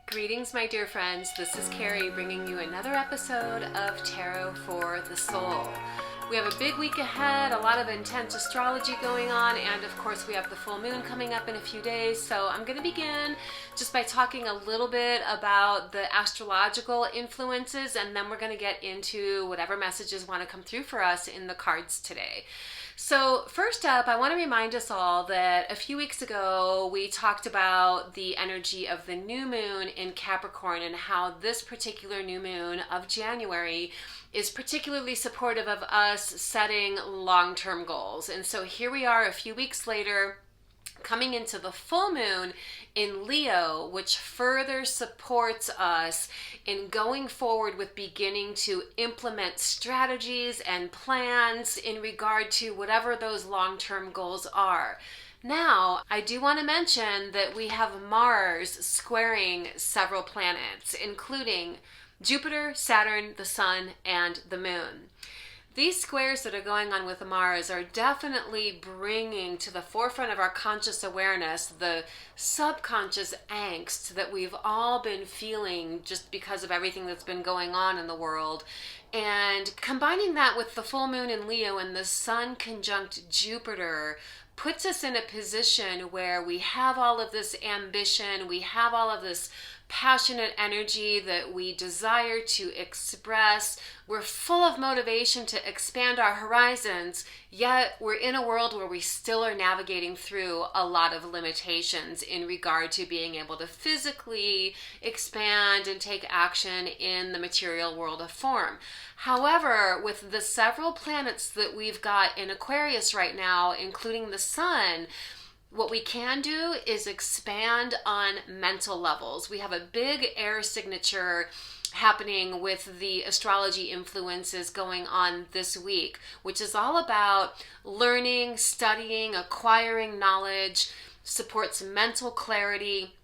Greetings, my dear friends. This is Carrie bringing you another episode of Tarot for the Soul. We have a big week ahead, a lot of intense astrology going on, and of course we have the full moon coming up in a few days. So I'm going to begin just by talking a little bit about the astrological influences, and then we're going to get into whatever messages want to come through for us in the cards today. So first up, I want to remind us all that a few weeks ago we talked about the energy of the new moon in Capricorn and how this particular new moon of January is particularly supportive of us setting long-term goals. And so here we are a few weeks later, coming into the full moon in Leo, which further supports us in going forward with beginning to implement strategies and plans in regard to whatever those long-term goals are. Now, I do want to mention that we have Mars squaring several planets, including Jupiter, Saturn, the Sun, and the Moon. These squares that are going on with Mars are definitely bringing to the forefront of our conscious awareness the subconscious angst that we've all been feeling just because of everything that's been going on in the world. And combining that with the full moon in Leo and the Sun conjunct Jupiter puts us in a position where we have all of this ambition, we have all of this passionate energy that we desire to express. We're full of motivation to expand our horizons, yet we're in a world where we still are navigating through a lot of limitations in regard to being able to physically expand and take action in the material world of form. However, with the several planets that we've got in Aquarius right now, including the Sun, what we can do is expand on mental levels. We have a big air signature happening with the astrology influences going on this week, which is all about learning, studying, acquiring knowledge, supports mental clarity.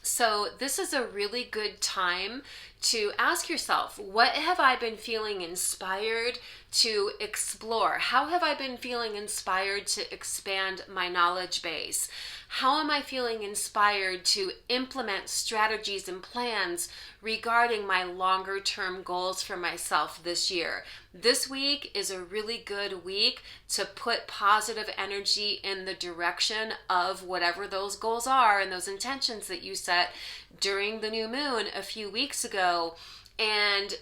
So this is a really good time to ask yourself, what have I been feeling inspired to explore? How have I been feeling inspired to expand my knowledge base? How am I feeling inspired to implement strategies and plans regarding my longer term goals for myself this year? This week is a really good week to put positive energy in the direction of whatever those goals are and those intentions that you set during the new moon a few weeks ago, and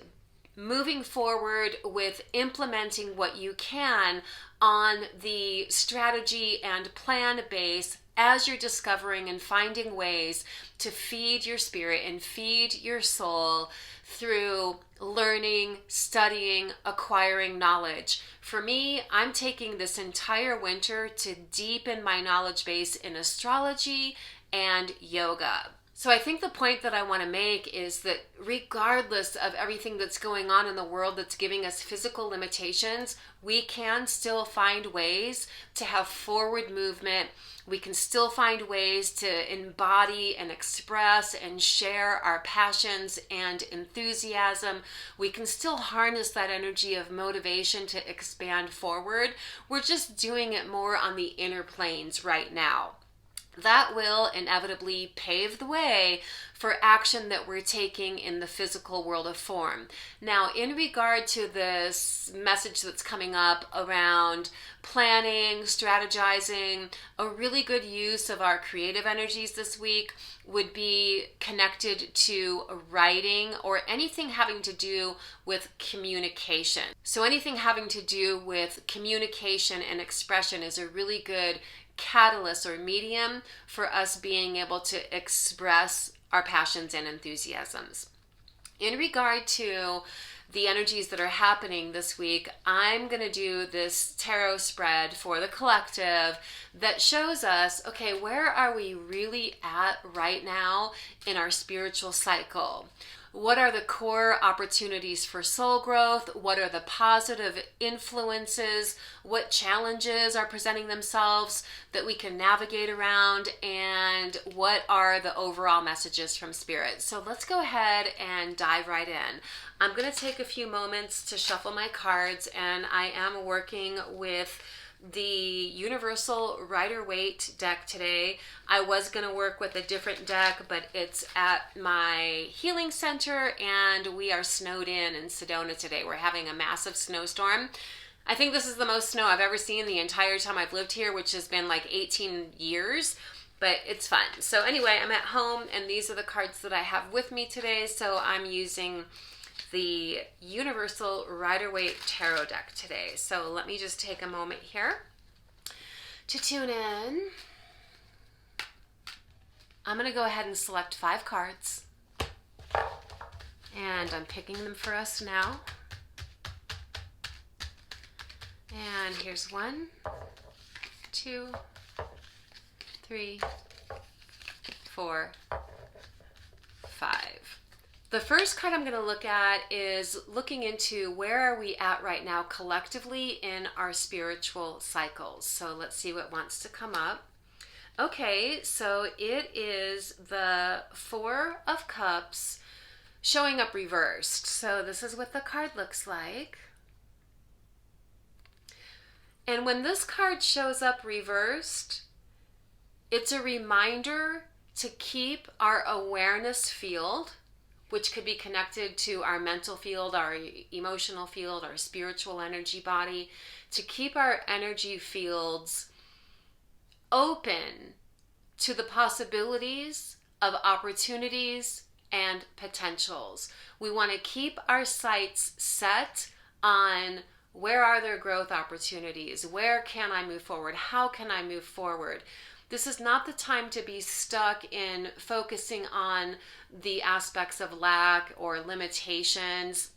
moving forward with implementing what you can on the strategy and plan base as you're discovering and finding ways to feed your spirit and feed your soul through learning, studying, acquiring knowledge. For me, I'm taking this entire winter to deepen my knowledge base in astrology and yoga. So I think the point that I want to make is that regardless of everything that's going on in the world that's giving us physical limitations, we can still find ways to have forward movement. We can still find ways to embody and express and share our passions and enthusiasm. We can still harness that energy of motivation to expand forward. We're just doing it more on the inner planes right now. That will inevitably pave the way for action that we're taking in the physical world of form. Now, in regard to this message that's coming up around planning, strategizing, a really good use of our creative energies this week would be connected to writing or anything having to do with communication. So anything having to do with communication and expression is a really good catalyst or medium for us being able to express our passions and enthusiasms. In regard to the energies that are happening this week, I'm going to do this tarot spread for the collective that shows us, okay, where are we really at right now in our spiritual cycle? What are the core opportunities for soul growth? What are the positive influences? What challenges are presenting themselves that we can navigate around? And what are the overall messages from Spirit? So let's go ahead and dive right in. I'm going to take a few moments to shuffle my cards, and I am working with the Universal Rider-Waite deck today. I was going to work with a different deck, but it's at my healing center and we are snowed in Sedona today. We're having a massive snowstorm. I think this is the most snow I've ever seen the entire time I've lived here, which has been like 18 years, but it's fun. So anyway, I'm at home and these are the cards that I have with me today. So I'm using the Universal Rider-Waite Tarot deck today. So let me just take a moment here to tune in. I'm going to go ahead and select 5 cards. And I'm picking them for us now. And here's 1, 2, 3, 4, 5. The first card I'm going to look at is looking into where are we at right now collectively in our spiritual cycles. So let's see what wants to come up. Okay, so it is the 4 of Cups showing up reversed. So this is what the card looks like. And when this card shows up reversed, it's a reminder to keep our awareness field, which could be connected to our mental field, our emotional field, our spiritual energy body, to keep our energy fields open to the possibilities of opportunities and potentials. We want to keep our sights set on where are there growth opportunities? Where can I move forward? How can I move forward? This is not the time to be stuck in focusing on the aspects of lack or limitations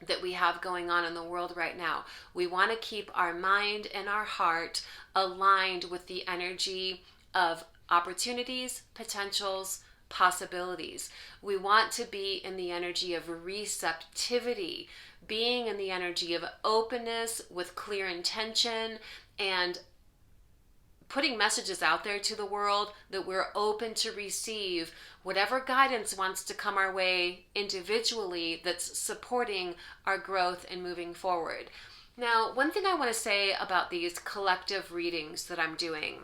that we have going on in the world right now. We want to keep our mind and our heart aligned with the energy of opportunities, potentials, possibilities. We want to be in the energy of receptivity, being in the energy of openness with clear intention and putting messages out there to the world that we're open to receive whatever guidance wants to come our way individually that's supporting our growth and moving forward. Now, one thing I want to say about these collective readings that I'm doing.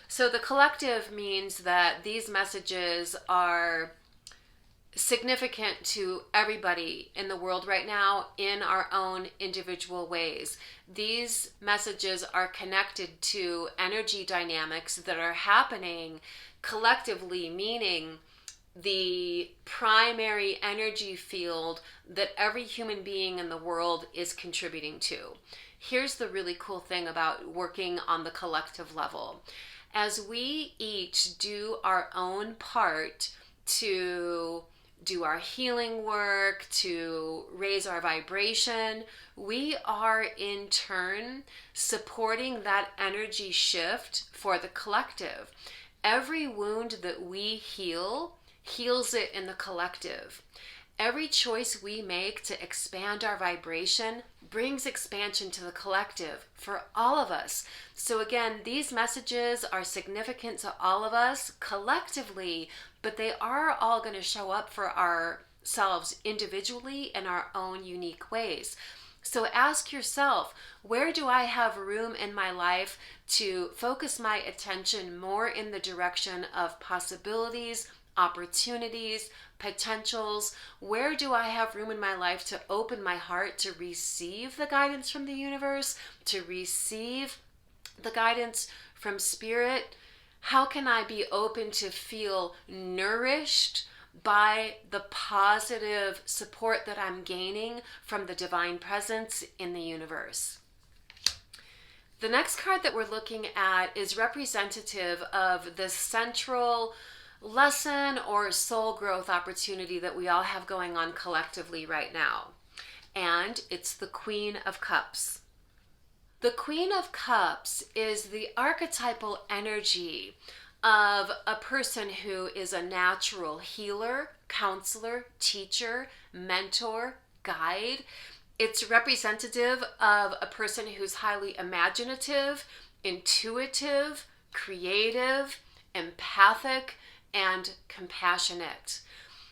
So the collective means that these messages are significant to everybody in the world right now in our own individual ways. These messages are connected to energy dynamics that are happening collectively, meaning the primary energy field that every human being in the world is contributing to. Here's the really cool thing about working on the collective level. As we each do our own part to do our healing work, to raise our vibration, we are in turn supporting that energy shift for the collective. Every wound that we heal, heals it in the collective. Every choice we make to expand our vibration brings expansion to the collective for all of us. So again, these messages are significant to all of us collectively, but they are all going to show up for ourselves individually in our own unique ways. So ask yourself, where do I have room in my life to focus my attention more in the direction of possibilities, opportunities, potentials? Where do I have room in my life to open my heart to receive the guidance from the universe, to receive the guidance from spirit? How can I be open to feel nourished by the positive support that I'm gaining from the divine presence in the universe? The next card that we're looking at is representative of the central lesson or soul growth opportunity that we all have going on collectively right now. And it's the Queen of Cups. The Queen of Cups is the archetypal energy of a person who is a natural healer, counselor, teacher, mentor, guide. It's representative of a person who's highly imaginative, intuitive, creative, empathic, and compassionate.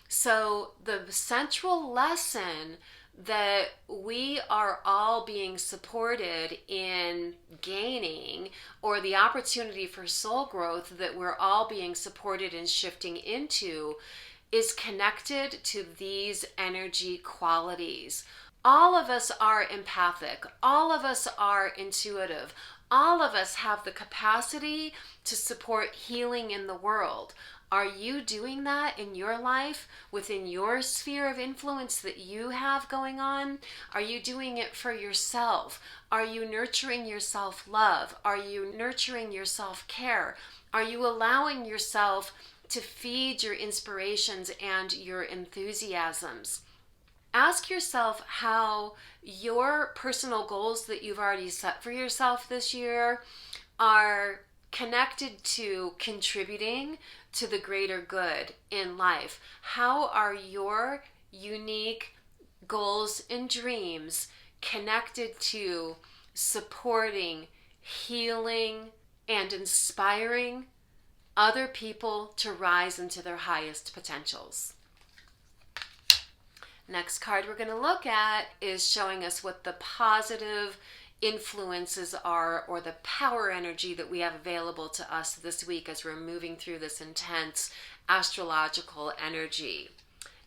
So the central lesson that we are all being supported in gaining, or the opportunity for soul growth that we're all being supported in shifting into, is connected to these energy qualities. All of us are empathic. All of us are intuitive. All of us have the capacity to support healing in the world. Are you doing that in your life, within your sphere of influence that you have going on? Are you doing it for yourself? Are you nurturing your self-love? Are you nurturing your self-care? Are you allowing yourself to feed your inspirations and your enthusiasms? Ask yourself how your personal goals that you've already set for yourself this year are connected to contributing to the greater good in life. How are your unique goals and dreams connected to supporting, healing, and inspiring other people to rise into their highest potentials? Next card we're going to look at is showing us what the positive influences are, or the power energy that we have available to us this week as we're moving through this intense astrological energy.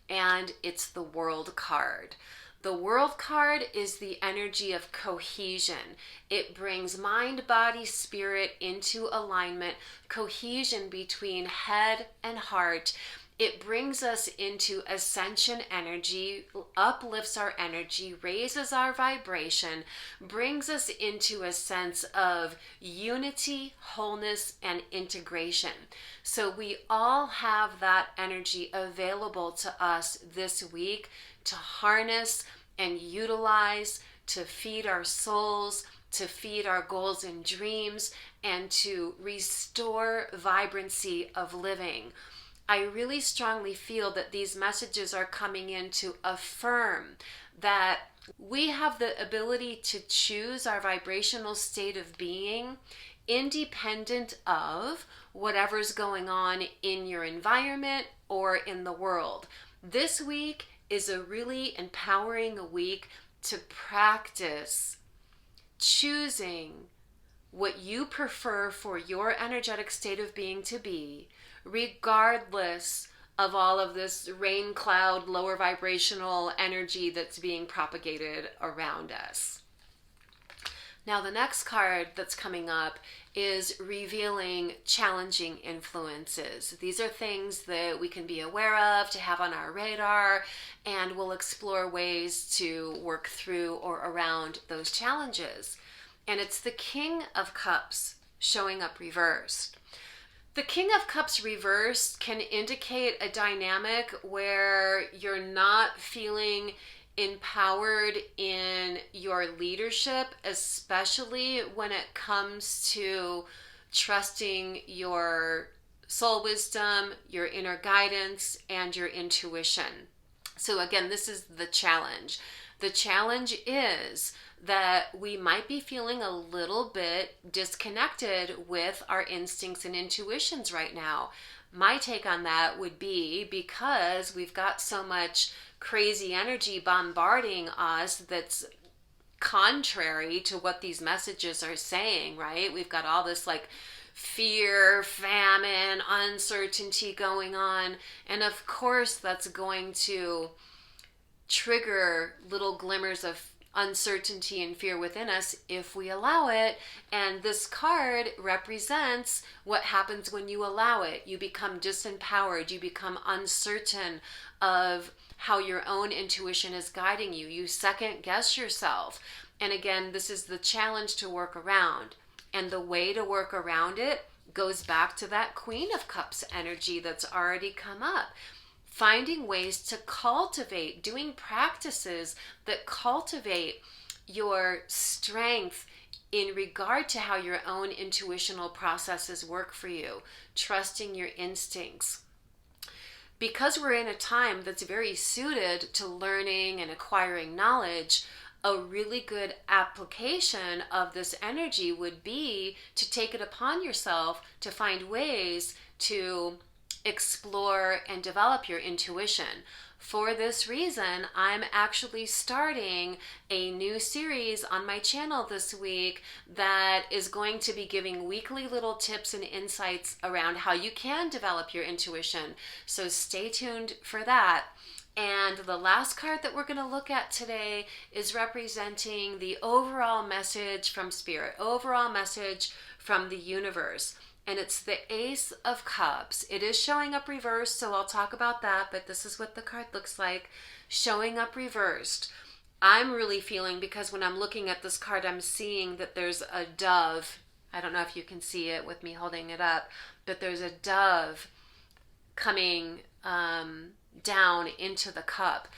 And it's the World card. The World card is the energy of cohesion. It brings mind, body, spirit into alignment, cohesion between head and heart. It brings us into ascension energy, uplifts our energy, raises our vibration, brings us into a sense of unity, wholeness, and integration. So we all have that energy available to us this week to harness and utilize, to feed our souls, to feed our goals and dreams, and to restore vibrancy of living. I really strongly feel that these messages are coming in to affirm that we have the ability to choose our vibrational state of being independent of whatever's going on in your environment or in the world. This week is a really empowering week to practice choosing what you prefer for your energetic state of being to be, regardless of all of this rain cloud, lower vibrational energy that's being propagated around us. Now, the next card that's coming up is revealing challenging influences. These are things that we can be aware of, to have on our radar, and we'll explore ways to work through or around those challenges. And it's the King of Cups showing up reversed. The King of Cups reversed can indicate a dynamic where you're not feeling empowered in your leadership, especially when it comes to trusting your soul wisdom, your inner guidance, and your intuition. So again, this is the challenge. The challenge is that we might be feeling a little bit disconnected with our instincts and intuitions right now. My take on that would be because we've got so much crazy energy bombarding us that's contrary to what these messages are saying, right? We've got all this like fear, famine, uncertainty going on. And of course, that's going to trigger little glimmers of uncertainty and fear within us if we allow it. And this card represents what happens when you allow it. You become disempowered. You become uncertain of how your own intuition is guiding you. You second guess yourself. And again, this is the challenge to work around. And the way to work around it goes back to that Queen of Cups energy that's already come up. Finding ways to cultivate, doing practices that cultivate your strength in regard to how your own intuitional processes work for you, trusting your instincts. Because we're in a time that's very suited to learning and acquiring knowledge, a really good application of this energy would be to take it upon yourself to find ways to explore and develop your intuition. For this reason, I'm actually starting a new series on my channel this week that is going to be giving weekly little tips and insights around how you can develop your intuition. So stay tuned for that. And the last card that we're going to look at today is representing the overall message from Spirit, overall message from the universe. And it's the Ace of Cups. It is showing up reversed, so I'll talk about that, but this is what the card looks like, showing up reversed. I'm really feeling, because when I'm looking at this card, I'm seeing that there's a dove. I don't know if you can see it with me holding it up, but there's a dove coming down into the cup.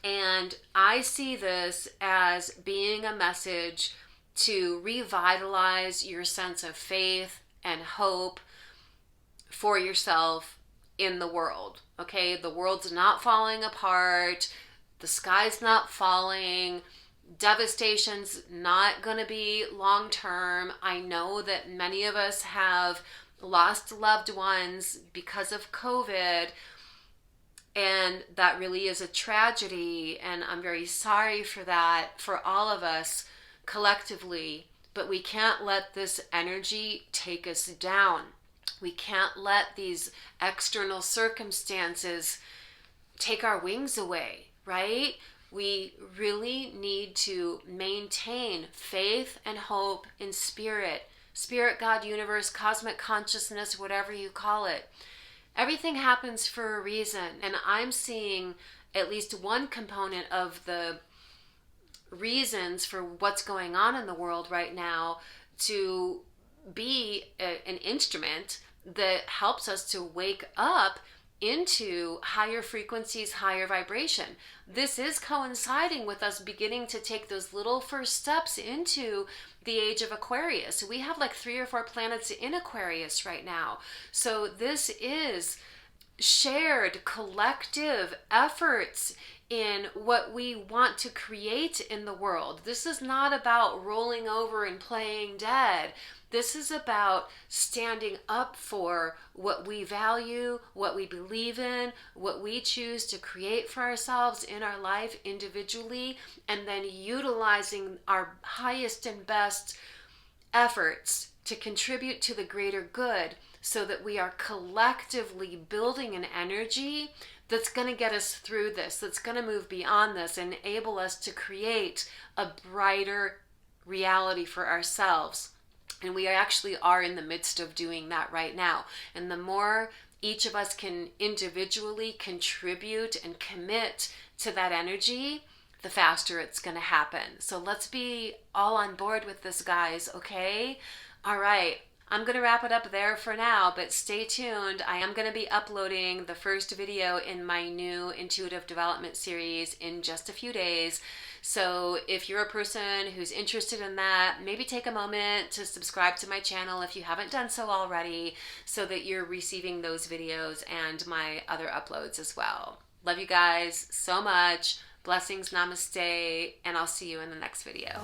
And I see this as being a message to revitalize your sense of faith and hope for yourself in the world. Okay, the world's not falling apart, the sky's not falling, devastation's not going to be long term. I know that many of us have lost loved ones because of COVID, and that really is a tragedy, and I'm very sorry for that, for all of us collectively. But we can't let this energy take us down. We can't let these external circumstances take our wings away, right? We really need to maintain faith and hope in spirit. Spirit, God, universe, cosmic consciousness, whatever you call it. Everything happens for a reason. And I'm seeing at least one component of the reasons for what's going on in the world right now to be an instrument that helps us to wake up into higher frequencies, higher vibration. This is coinciding with us beginning to take those little first steps into the age of Aquarius. We have like 3 or 4 planets in Aquarius right now. So this is shared collective efforts in what we want to create in the world. This is not about rolling over and playing dead. This is about standing up for what we value, what we believe in, what we choose to create for ourselves in our life individually, and then utilizing our highest and best efforts to contribute to the greater good, so that we are collectively building an energy that's going to get us through this, that's going to move beyond this, and enable us to create a brighter reality for ourselves. And we actually are in the midst of doing that right now. And the more each of us can individually contribute and commit to that energy, the faster it's going to happen. So let's be all on board with this, guys, okay? All right. I'm going to wrap it up there for now, but stay tuned. I am going to be uploading the first video in my new intuitive development series in just a few days. So if you're a person who's interested in that, maybe take a moment to subscribe to my channel if you haven't done so already, so that you're receiving those videos and my other uploads as well. Love you guys so much. Blessings, namaste, and I'll see you in the next video.